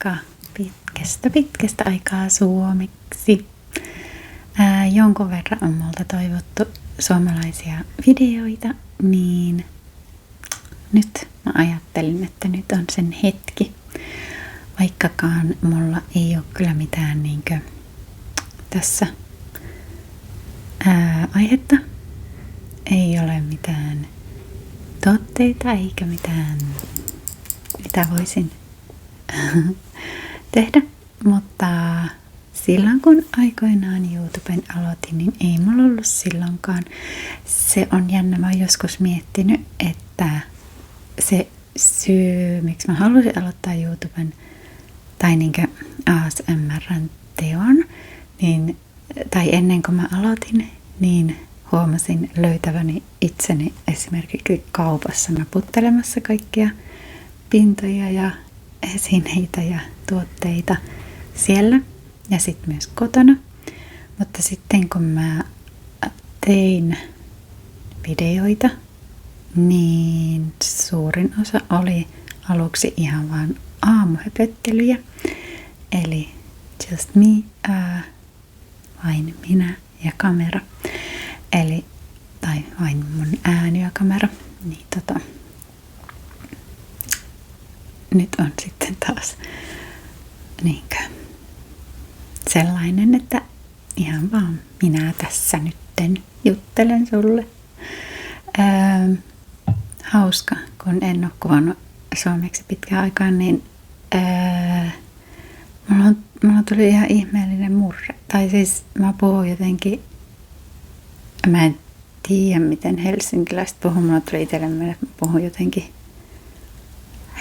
moikka pitkästä aikaa suomeksi. Jonkun verran on multa toivottu suomalaisia videoita, niin nyt mä ajattelin, että nyt on sen hetki. Vaikkakaan mulla ei ole kyllä mitään niinkö tässä aihetta. Ei ole mitään tuotteita eikä mitään, mitä voisin tehdä. Mutta silloin kun aikoinaan YouTuben aloitin, niin ei mulla ollut silloinkaan. Se on jännä, mä oon joskus miettinyt, että se syy, miksi mä halusin aloittaa YouTuben tai niinkö ASMR:n teon, niin, tai ennen kuin mä aloitin, niin huomasin löytäväni itseni esimerkiksi kaupassa naputtelemassa kaikkia pintoja ja esineitä ja tuotteita siellä ja sitten myös kotona. Mutta sitten kun mä tein videoita, niin suurin osa oli aluksi ihan vaan aamuhöpöttelyjä. Eli just me, vain minä ja kamera. Eli, tai vain mun ääni ja kamera. Niin nyt on sitten taas niinkö sellainen, että ihan vaan minä tässä nytten juttelen sulle. Hauska, kun en ole kuvannut suomeksi pitkään aikaan, niin mulla tuli ihan ihmeellinen murre. Tai siis mä puhun jotenkin, mä en tiedä miten helsinkiläiset puhuu, mulla tuli itselle, että mä puhun jotenkin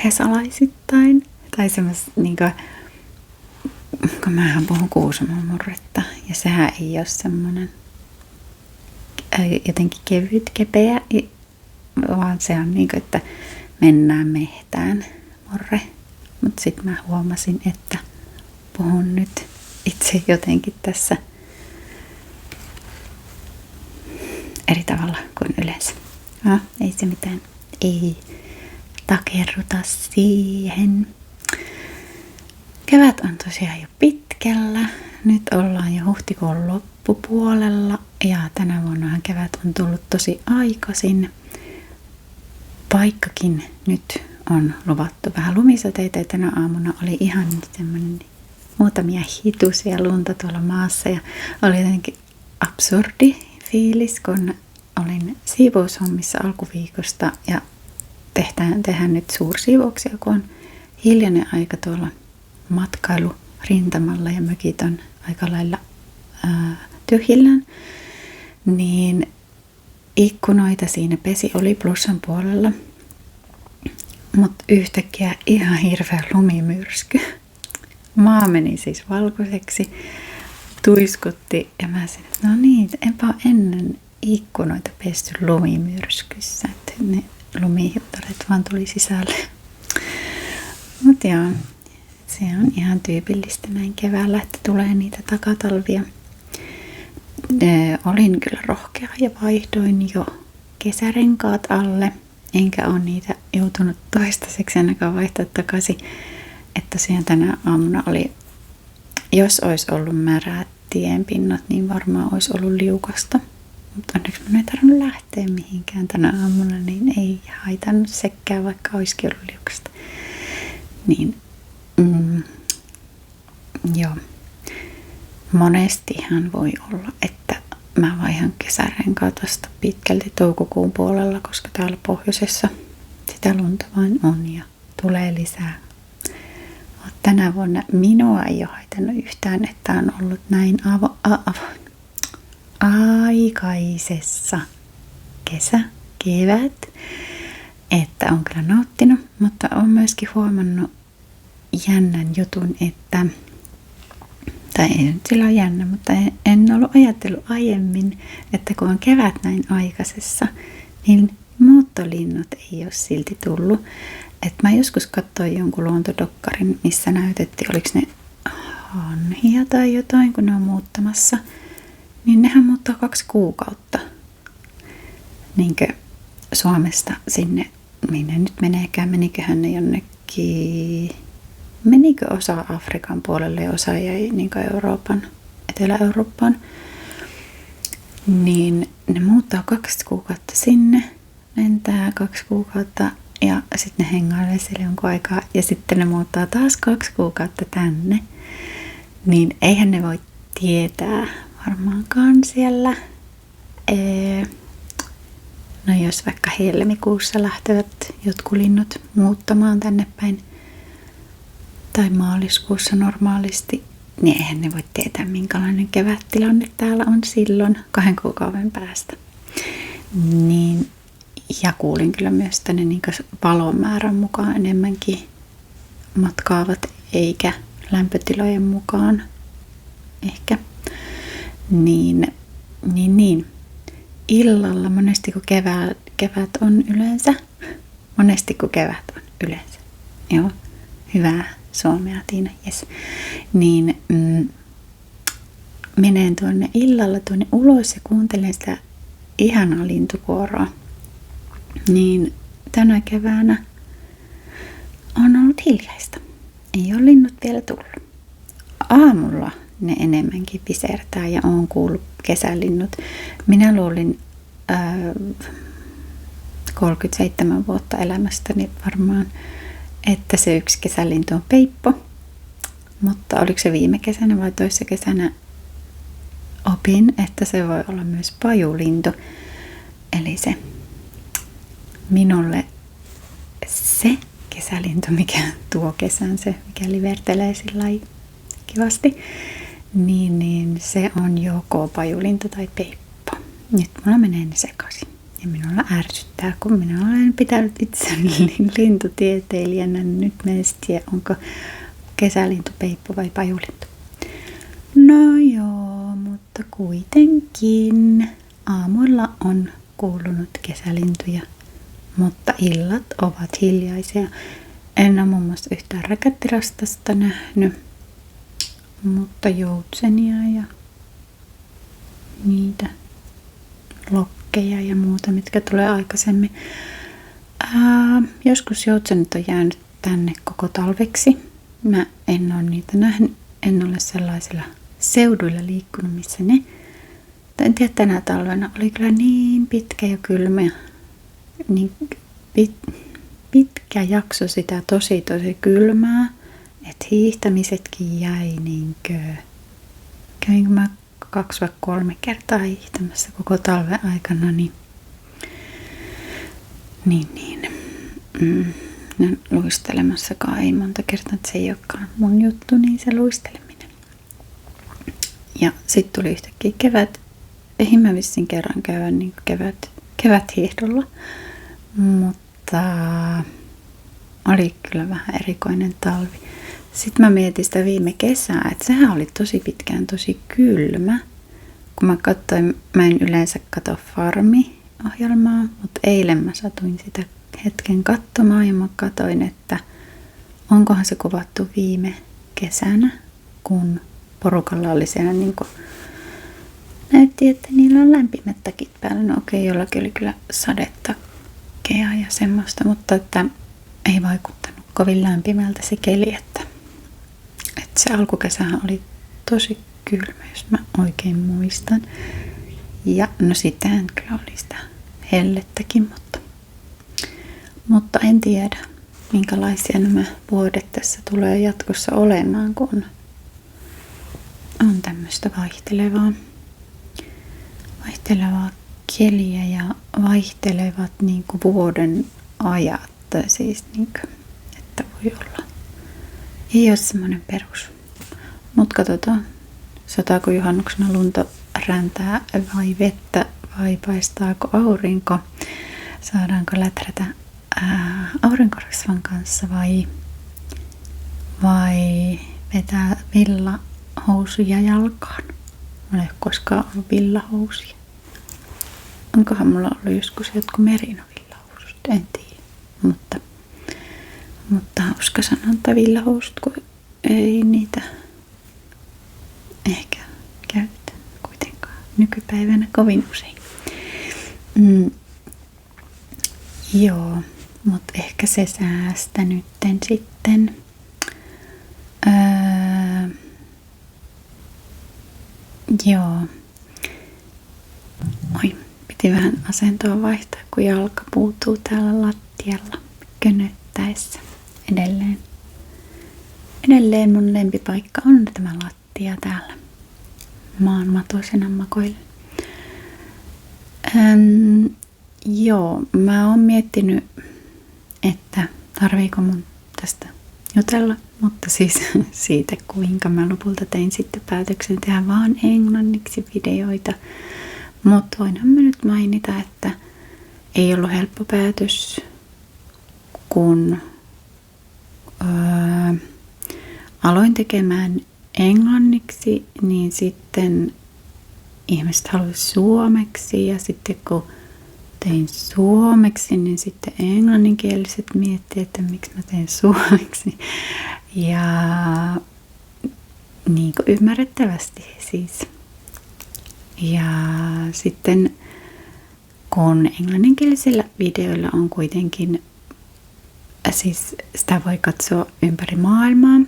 hesalaisittain. Tai semmos niinkö, kun mähän puhun Kuusamon murretta ja sehän ei ole semmonen jotenkin kevyt, kepeä, vaan se on niinkö, että mennään mehtään murre. Mutta sitten mä huomasin, että puhun nyt itse jotenkin tässä eri tavalla kuin yleensä. Ei se mitään. Ei takerruta siihen. Kevät on tosiaan jo pitkällä. Nyt ollaan jo huhtikuun loppupuolella ja tänä vuonnahan kevät on tullut tosi aikaisin. Vaikkakin nyt on luvattu vähän lumisateita ja tänä aamuna oli ihan semmoinen muutamia hitusia lunta tuolla maassa ja oli jotenkin absurdi fiilis, kun olin siivoushommissa alkuviikosta ja tehdään nyt suursiivouksia, kun on hiljainen aika tuolla matkailurintamalla ja mökit on aika lailla tyhjillään, niin ikkunoita siinä pesi oli plussan puolella, mutta yhtäkkiä ihan hirveä lumimyrsky. Maa meni siis valkoiseksi, tuiskutti ja mä sanoin, että no niin, enpä ole ennen ikkunoita pesty lumimyrskyssä, että ne lumihiutaret vaan tuli sisälle. Mutta joo, se on ihan tyypillistä näin keväällä, että tulee niitä takatalvia. Olin kyllä rohkea ja vaihdoin jo kesärenkaat alle, enkä ole niitä joutunut toistaiseksi ainakaan vaihtaa takaisin. Että tosiaan tänä aamuna oli, jos olisi ollut märät tienpinnat, niin varmaan olisi ollut liukasta. Mutta onneksi minun ei tarvinnut lähteä mihinkään tänä aamuna, niin ei haitannut sekään, vaikka olisikin ollut liukasta. Niin, joo. Monestihan voi olla, että mä vaihan kesärenkaat vasta pitkälti toukokuun puolella, koska täällä pohjoisessa sitä lunta vain on ja tulee lisää. Tänä vuonna minua ei ole haitannut yhtään, että on ollut näin aikaisessa kevät, että on kyllä nauttinut, mutta olen myöskin huomannut jännän jutun, että tai ei nyt sillä ole jännä, mutta en ollut ajatellut aiemmin, että kun on kevät näin aikaisessa, niin muuttolinnut ei ole silti tullut. Että mä joskus katsoin jonkun luontodokkarin, missä näytettiin, oliko ne hanhia tai jotain, kun ne on muuttamassa, niin nehän muuttaa 2 kuukautta niinkö Suomesta sinne, minne nyt meneekään, meniköhän ne jonnekin menikö osa Afrikan puolelle ja osa jäi niin Euroopan, Etelä-Eurooppaan. Niin ne muuttaa 2 kuukautta sinne, lentää 2 kuukautta ja sitten ne hengailee siellä jonkun aikaa ja sitten ne muuttaa taas 2 kuukautta tänne. Niin eihän ne voi tietää varmaankaan siellä. No jos vaikka helmikuussa lähtevät jotkut linnut muuttamaan tänne päin tai maaliskuussa normaalisti, niin eihän ne voi tietää minkälainen kevättilanne täällä on silloin 2 kuukauden päästä. Niin, ja kuulin kyllä myös tänne niin valon määrän mukaan enemmänkin matkaavat eikä lämpötilojen mukaan ehkä. Niin. Illalla monesti kun kevät on yleensä. Joo, hyvää suomea Tiina, jes. Niin menen tuonne illalla tuonne ulos ja kuuntelen sitä ihanaa lintukuoroa. Niin tänä keväänä on ollut hiljaista. Ei ole linnut vielä tullut. Aamulla ne enemmänkin pisertää ja on kuullut kesälinnut. Minä luulin 37 vuotta elämästäni varmaan, että se yksi kesälintu on peippo. Mutta oliko se viime kesänä vai toissa kesänä opin, että se voi olla myös pajulintu. Eli se minulle se kesälintu, mikä tuo kesän, se mikä livertelee sillä kivasti, niin se on joko pajulintu tai peippo. Nyt mulla menee ne sekaisin. Ja minulla ärsyttää, kun minä olen pitänyt itseni lintutieteilijänä, niin nyt mä en tiedä, onko kesälintu peippo vai pajulintu. No joo, mutta kuitenkin aamuilla on kuulunut kesälintuja, mutta illat ovat hiljaisia. En ole muun muassa yhtään räkättirastasta nähnyt, mutta joutsenia ja niitä lokkeja ja muuta, mitkä tulee aikaisemmin. Joskus joutsenet on jäänyt tänne koko talveksi. Mä en ole niitä nähnyt, en ole sellaisilla seuduilla liikkunut, missä ne. En tiedä, tänä talvena oli kyllä niin pitkä ja kylmä, niin pitkä jakso sitä tosi kylmää, että hiihtämisetkin jäi kävinkö mä 2 vai 3 kertaa hiihtämässä koko talven aikana, niin luistelemassakaan ei monta kertaa, että se ei olekaan mun juttu, niin se luisteleminen. Ja sitten tuli yhtäkkiä kevät. Eihin mä vissiin kerran käydä niin keväthiihdolla, mutta oli kyllä vähän erikoinen talvi. Sitten mä mietin sitä viime kesää, että sehän oli tosi pitkään tosi kylmä. Kun mä katsoin, mä en yleensä katso Farmi-ohjelmaa, mutta eilen mä satuin sitä hetken katsomaan ja mä katsoin, että onkohan se kuvattu viime kesänä, kun porukalla oli siellä niin kuin näytti, että niillä on lämpimät takit päällä. No okei, jollakin oli kyllä sadetakkeja ja semmoista, mutta että ei vaikuttanut kovin lämpimältä se keli, että se alkukesähän oli tosi kylmä, jos mä oikein muistan. Ja no sitähän kyllä oli sitä hellettäkin, mutta en tiedä, minkälaisia nämä vuodet tässä tulee jatkossa olemaan, kun on tämmöistä vaihtelevaa keliä ja vaihtelevat niin kuin vuoden ajat. Siis niin kuin, että voi olla. Ei ole semmoinen perus. Mutta katsotaan, sataako juhannuksena lunta räntää vai vettä vai paistaako aurinko. Saadaanko läträtä aurinkorasvan kanssa vai vetää villahousuja jalkaan. Mulla ei ole koskaan ollut villahousuja. Onkohan mulla ollut joskus jotkut merinovillahousut, en tiedä. Mutta hauska sanonta villahousut, kun ei niitä ehkä käytetä kuitenkaan nykypäivänä kovin usein. Joo, mutta ehkä se säästä nytten sitten. Joo. Oi, piti vähän asentoa vaihtaa, kun jalka puutuu täällä lattialla könöttäessä. Edelleen mun lempipaikka on tämä lattia täällä. Maan matosena makoilen. Joo, mä oon miettinyt, että tarviiko mun tästä jutella, mutta siis siitä, kuinka mä lopulta tein sitten päätöksen tehdä vaan englanniksi videoita. Mutta voinhan mä nyt mainita, että ei ollut helppo päätös, kun aloin tekemään englanniksi, niin sitten ihmiset halusivat suomeksi ja sitten kun tein suomeksi, niin sitten englanninkieliset miettivät, että miksi mä teen suomeksi. Ja niin kuin ymmärrettävästi siis. Ja sitten kun englanninkielisillä videoilla on kuitenkin, siis sitä voi katsoa ympäri maailmaa.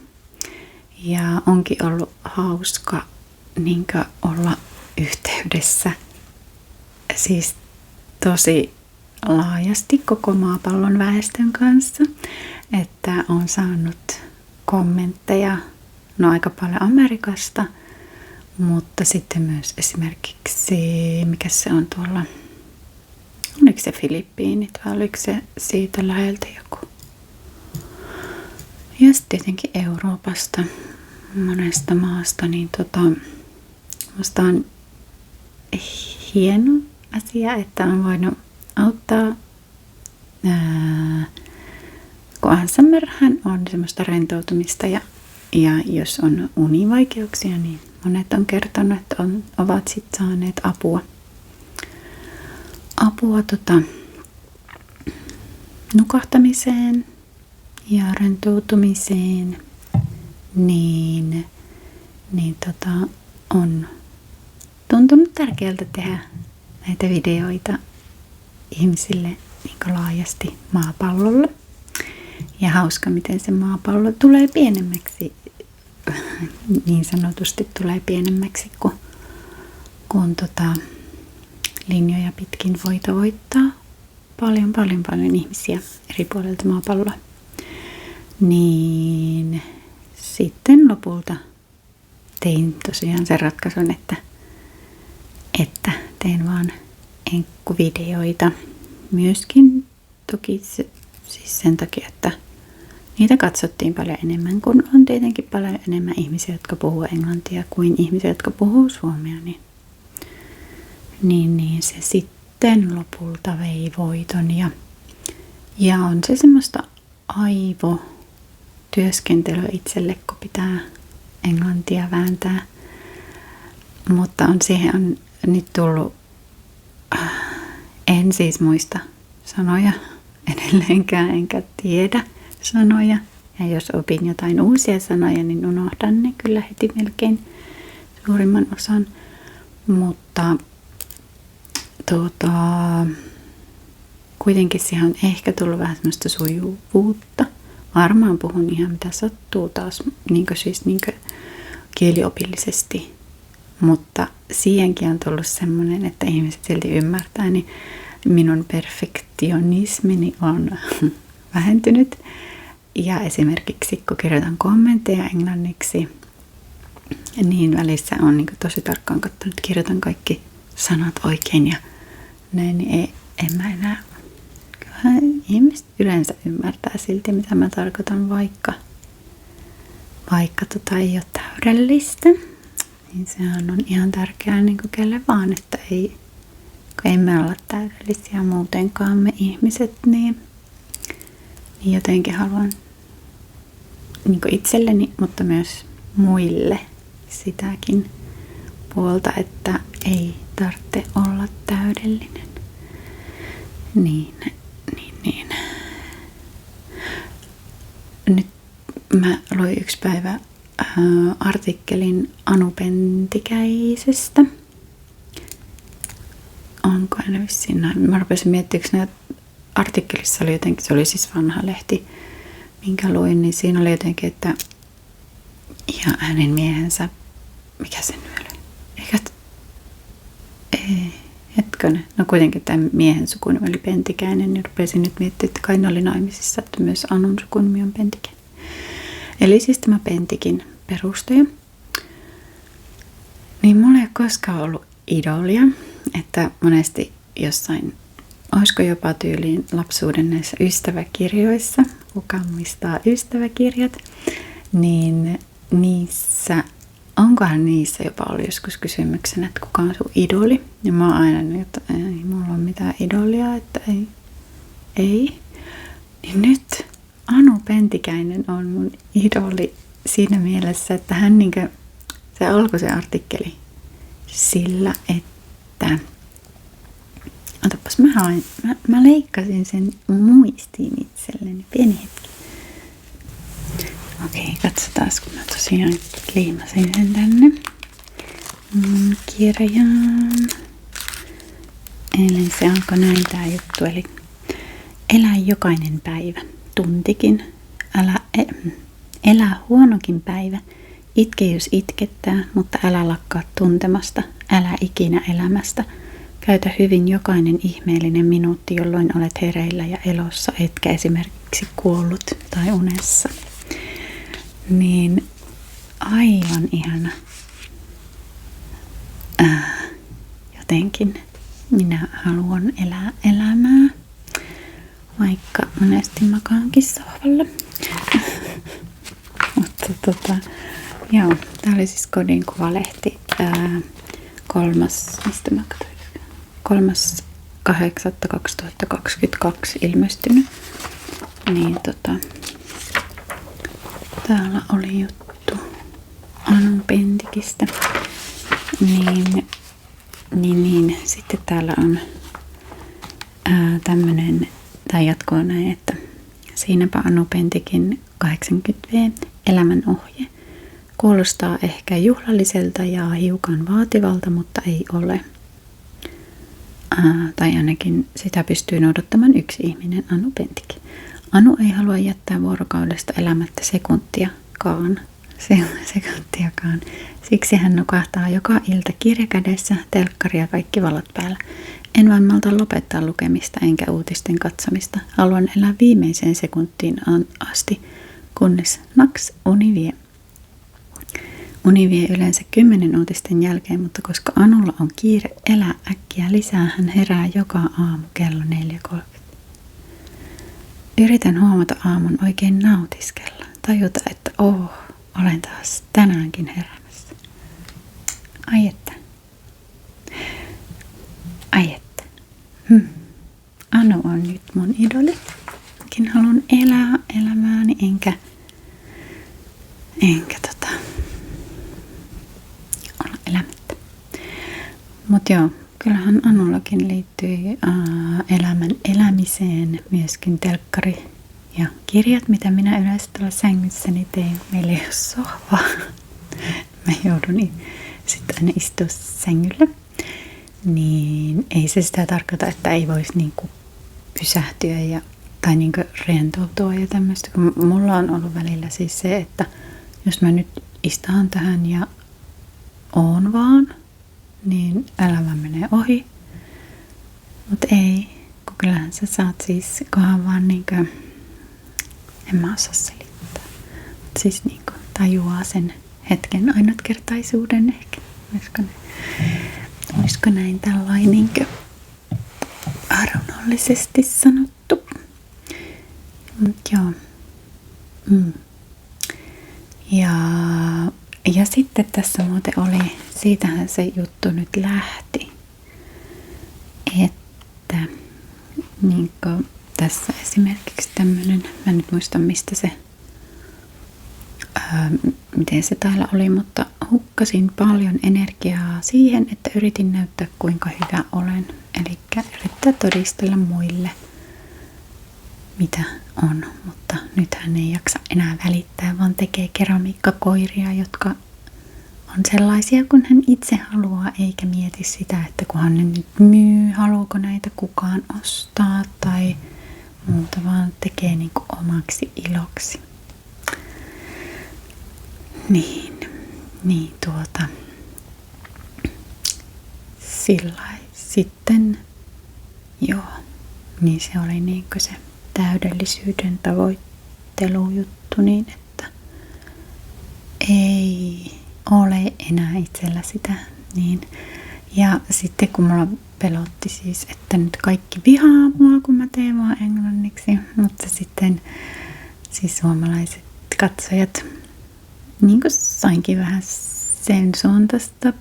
Ja onkin ollut hauska niinkö olla yhteydessä siis tosi laajasti koko maapallon väestön kanssa. Että on saanut kommentteja, no aika paljon Amerikasta, mutta sitten myös esimerkiksi, mikä se on tuolla, oliko se Filippiinit vai oliko se siitä läheltä joku. Ja sitten tietenkin Euroopasta, monesta maasta, niin musta on hieno asia, että on voinut auttaa. Kun ASMRhän on semmoista rentoutumista ja jos on univaikeuksia, niin monet on kertonut, että ovat sitten saaneet apua nukahtamiseen ja rentoutumiseen, niin on tuntunut tärkeältä tehdä näitä videoita ihmisille niin laajasti maapallolla. Ja hauska, miten se maapallo tulee pienemmäksi, niin sanotusti tulee pienemmäksi, kun linjoja pitkin voi tavoittaa paljon ihmisiä eri puolilta maapalloa. Niin sitten lopulta tein tosiaan sen ratkaisun, että teen vaan enkkuvideoita. Myöskin toki siis sen takia, että niitä katsottiin paljon enemmän, kun on tietenkin paljon enemmän ihmisiä, jotka puhuu englantia kuin ihmisiä, jotka puhuu suomea, niin se sitten lopulta vei voiton ja on se semmoista aivotyöskentelyä itselle, kun pitää englantia vääntää, mutta siihen on nyt tullut, en siis muista sanoja edelleenkään, enkä tiedä sanoja. Ja jos opin jotain uusia sanoja, niin unohdan ne kyllä heti melkein suurimman osan. Mutta kuitenkin siihen on ehkä tullut vähän semmoista sujuvuutta. Varmaan puhun ihan mitä sattuu taas, niin kieliopillisesti. Mutta siihenkin on tullut semmoinen, että ihmiset silti ymmärtää, niin minun perfektionismini on vähentynyt. Ja esimerkiksi kun kirjoitan kommentteja englanniksi, niin välissä on niin tosi tarkkaan katsonut, että kirjoitan kaikki sanat oikein ja näin, niin en mä enää. Kyllähän ihmiset yleensä ymmärtää silti, mitä mä tarkoitan, vaikka ei ole täydellistä. Niin sehän on ihan tärkeää niin kuin kelle vaan, että ei me olla täydellisiä muutenkaan me ihmiset, niin jotenkin haluan niin kuin itselleni, mutta myös muille sitäkin puolta, että ei tarvitse olla täydellinen. Niin. Nyt mä luin yksi päivä artikkelin Anu Pentikäisestä. Onko aina vissiin näin? Mä rupesin miettimään, että artikkelissa oli jotenkin, se oli siis vanha lehti, minkä luin, niin siinä oli jotenkin, että ja hänen miehensä, mikä se nyt oli? Eikä Penttikönen. No kuitenkin tämän miehen sukunimi oli Pentikäinen, niin rupesin nyt miettimään, että kai ne oli naimisissa, että myös Anun sukunimi on Pentikäinen. Eli siis tämä Pentikin perustaja. Niin mulla ei ole koskaan ollut idolia, että monesti jossain, olisiko jopa tyyliin lapsuuden näissä ystäväkirjoissa, kuka muistaa ystäväkirjat, niin niissä, onkohan niissä jopa ollut joskus kysymyksenä, että kuka on sun idoli? Ja mä oon aina nyt, että ei mulla ole mitään idolia, että ei. Niin nyt Anu Pentikäinen on mun idoli siinä mielessä, että hän niinkö, se alkoi se artikkeli sillä, että otapas mä leikkasin sen muistiin itselleni. Pieni hetki. Okei, katsotaan, kun mä tosiaan liimasin sen tänne kirjaan. Eli se alkoi näin tää juttu, eli elä jokainen päivä, tuntikin, elä huonokin päivä, itke jos itkettää, mutta älä lakkaa tuntemasta, älä ikinä elämästä. Käytä hyvin jokainen ihmeellinen minuutti, jolloin olet hereillä ja elossa, etkä esimerkiksi kuollut tai unessa. Niin aivan ihana. Jotenkin minä haluan elää elämää, vaikka monesti makaankin sohvalla. Mutta joo, tää oli siis Kodinkuvalehti 3.8.2022 ilmestynyt. Niin täällä oli juttu Anun Pentikistä. Niin, sitten täällä on tämmönen, tai jatkoa näin, että siinäpä Anu Pentikin 80V elämän ohje. Kuulostaa ehkä juhlalliselta ja hiukan vaativalta, mutta ei ole. Tai ainakin sitä pystyy noudattamaan yksi ihminen, Anu Pentikki. Anu ei halua jättää vuorokaudesta elämättä sekuntiakaan. Siksi hän nukahtaa joka ilta kirja kädessä, telkkari ja kaikki valot päällä. En vain malta lopettaa lukemista enkä uutisten katsomista. Haluan elää viimeiseen sekuntiin asti, kunnes naks uni vie. Uni vie yleensä 10 uutisten jälkeen, mutta koska Anulla on kiire elää äkkiä lisää, hän herää joka aamu kello 4.30. Yritän huomata aamun oikein nautiskella. Tajuta, että olen taas tänäänkin heräämässä. Ai että. Anu on nyt mun idoli. Mäkin haluan elää elämääni, enkä olla elämättä. Mut joo, kyllähän Anullakin liittyy elämän elämiseen myöskin telkkari ja kirjat, mitä minä yleensä tuolla sängyssäni teen. Meillä ei ole sohvaa. Mä joudun sitten aina istua sängyllä. Niin ei se sitä tarkoita, että ei voisi niinku pysähtyä tai niinku rentoutua ja tämmöistä. Kun mulla on ollut välillä siis se, että jos mä nyt istahan tähän ja oon vaan, niin elämä menee ohi. Mut ei, kun kyllähän sä saat siis, kohan vaan niinkö, en mä osaa selittää. Mut siis niinku tajuaa sen hetken ainutkertaisuuden ehkä. Olisiko näin tällainen niinkö arunnollisesti sanottu. Mut joo. Ja sitten tässä muuten oli, siitähän se juttu nyt lähti, että niinkö tässä esimerkiksi tämmönen, mä nyt muistan mistä se, miten se täällä oli, mutta hukkasin paljon energiaa siihen, että yritin näyttää kuinka hyvä olen. Eli yrittää todistella muille, mitä on, mutta nyt hän ei jaksa enää välittää, vaan tekee keramiikkakoiria, jotka on sellaisia, kun hän itse haluaa, eikä mieti sitä, että kun hän nyt myy, haluuko näitä kukaan ostaa tai muuta, vaan tekee niinku omaksi iloksi. sitten joo, niin se oli niinkö se täydellisyyden tavoittelujuttu niin, että ei ole enää itsellä sitä niin. Ja sitten kun mulla pelotti siis, että nyt kaikki vihaa mua, kun mä teen vaan englanniksi, mutta sitten siis suomalaiset katsojat, niin kuin sainkin vähän sen suuntaista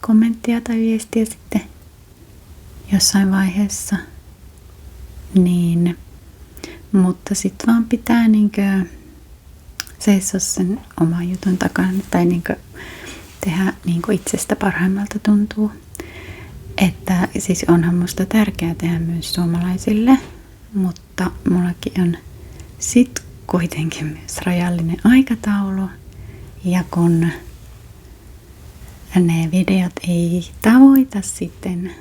kommenttia tai viestiä sitten jossain vaiheessa, niin, mutta sitten vaan pitää niinkö seisoa sen oman jutun takana tai niinkö tehdä niinkö itsestä parhaimmalta tuntuu. Että siis onhan musta tärkeää tehdä myös suomalaisille, mutta mullakin on sit kuitenkin myös rajallinen aikataulu. Ja kun ne videot ei tavoita sitten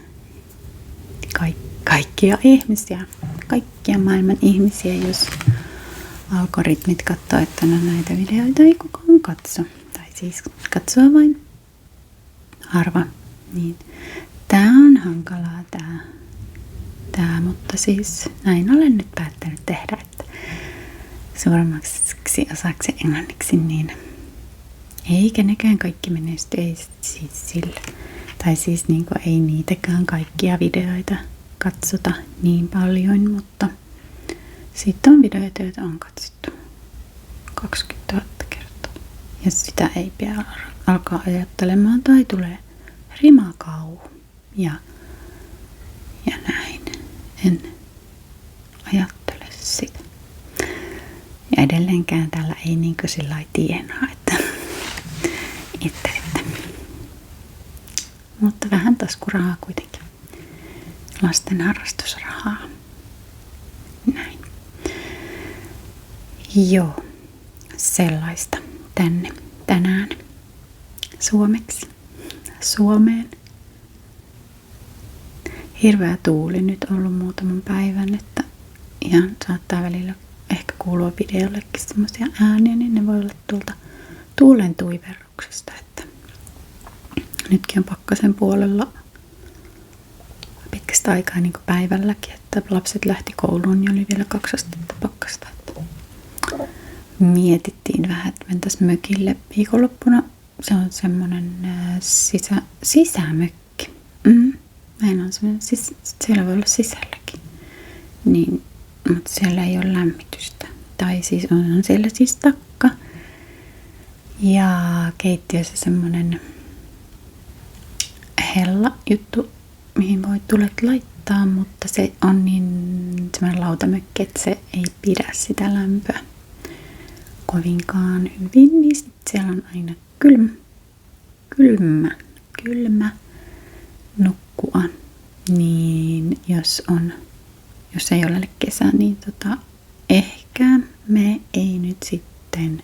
kaikkia ihmisiä, kaikkia maailman ihmisiä, jos algoritmit katsoo, että no näitä videoita ei kukaan katso. Tai siis katsoo vain harva. Niin. Tää on hankalaa tää, mutta siis näin olen nyt päättänyt tehdä, että suurimmaksi osaksi englanniksi, niin eikä nekään kaikki menesty, ei siis sillä. Tai siis niin kuin ei niitäkään kaikkia videoita katsota niin paljon, mutta sitten on videoita, joita on katsottu 20 000 kertaa. Ja sitä ei pidä alkaa ajattelemaan tai tulee rimakauhu. Ja näin. En ajattele sitä. Ja edelleenkään täällä ei niinkö sillai tienaa, että mutta vähän taskurahaa kuitenkin. Lasten harrastusrahaa. Näin. Joo. Sellaista tänään suomeksi. Suomeen. Hirveä tuuli nyt ollut muutaman päivän, että ihan saattaa välillä ehkä kuulua videollekin semmoisia ääniä, niin ne voi olla tuolta tuulen tuiverruksesta, että nytkin on pakkasen puolella pitkästä aikaa niin kuin päivälläkin, että lapset lähti kouluun, niin oli vielä 2 astetta pakkasta. Että mietittiin vähän, että mentäisiin mökille viikonloppuna. Se on semmoinen sisämökki. Meillä on semmoinen, siellä voi olla sisälläkin. Niin, mutta siellä ei ole lämmitystä. Tai siis on siellä siis takka. Ja keittiössä semmoinen hella juttu, mihin voi tulet laittaa, mutta se on niin semmoinen lautamökki, että se ei pidä sitä lämpöä kovinkaan hyvin. Niin sit siellä on aina kylmä nukkua. Niin jos ei ole kesä, niin ehkä me ei nyt sitten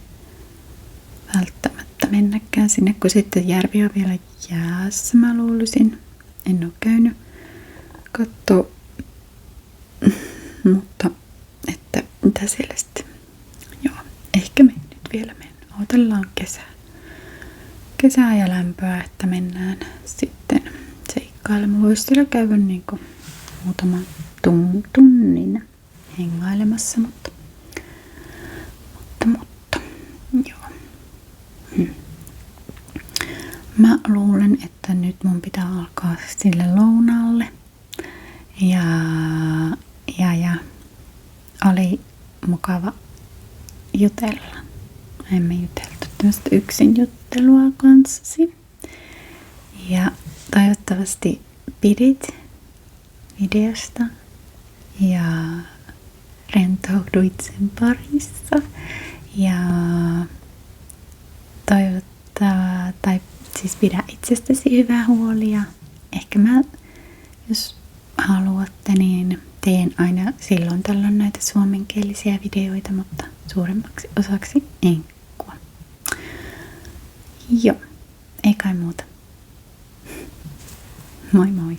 välttämättä mennäkään sinne, kun sitten järvi on vielä jäässä, mä luulisin. En ole käynyt kattoo, mutta että mitä siellä sitten. Joo, ehkä me nyt vielä odotellaan kesää ja lämpöä, että mennään sitten seikkailemaan. Voisi siellä käydä niin kuin muutaman tunnin hengailemassa, mutta joo. Mä luulen, että nyt mun pitää alkaa sille lounaalle. Ja oli mukava jutella. Emme juteltu tämmöistä yksin juttelua kanssasi. Ja toivottavasti pidit videosta ja rentouduit sen parissa. Ja siis pidä itsestäsi hyvää huoli ja ehkä mä, jos haluatte, niin teen aina silloin tällöin näitä suomenkielisiä videoita, mutta suuremmaksi osaksi enkkua. Joo, ei kai muuta. Moi moi!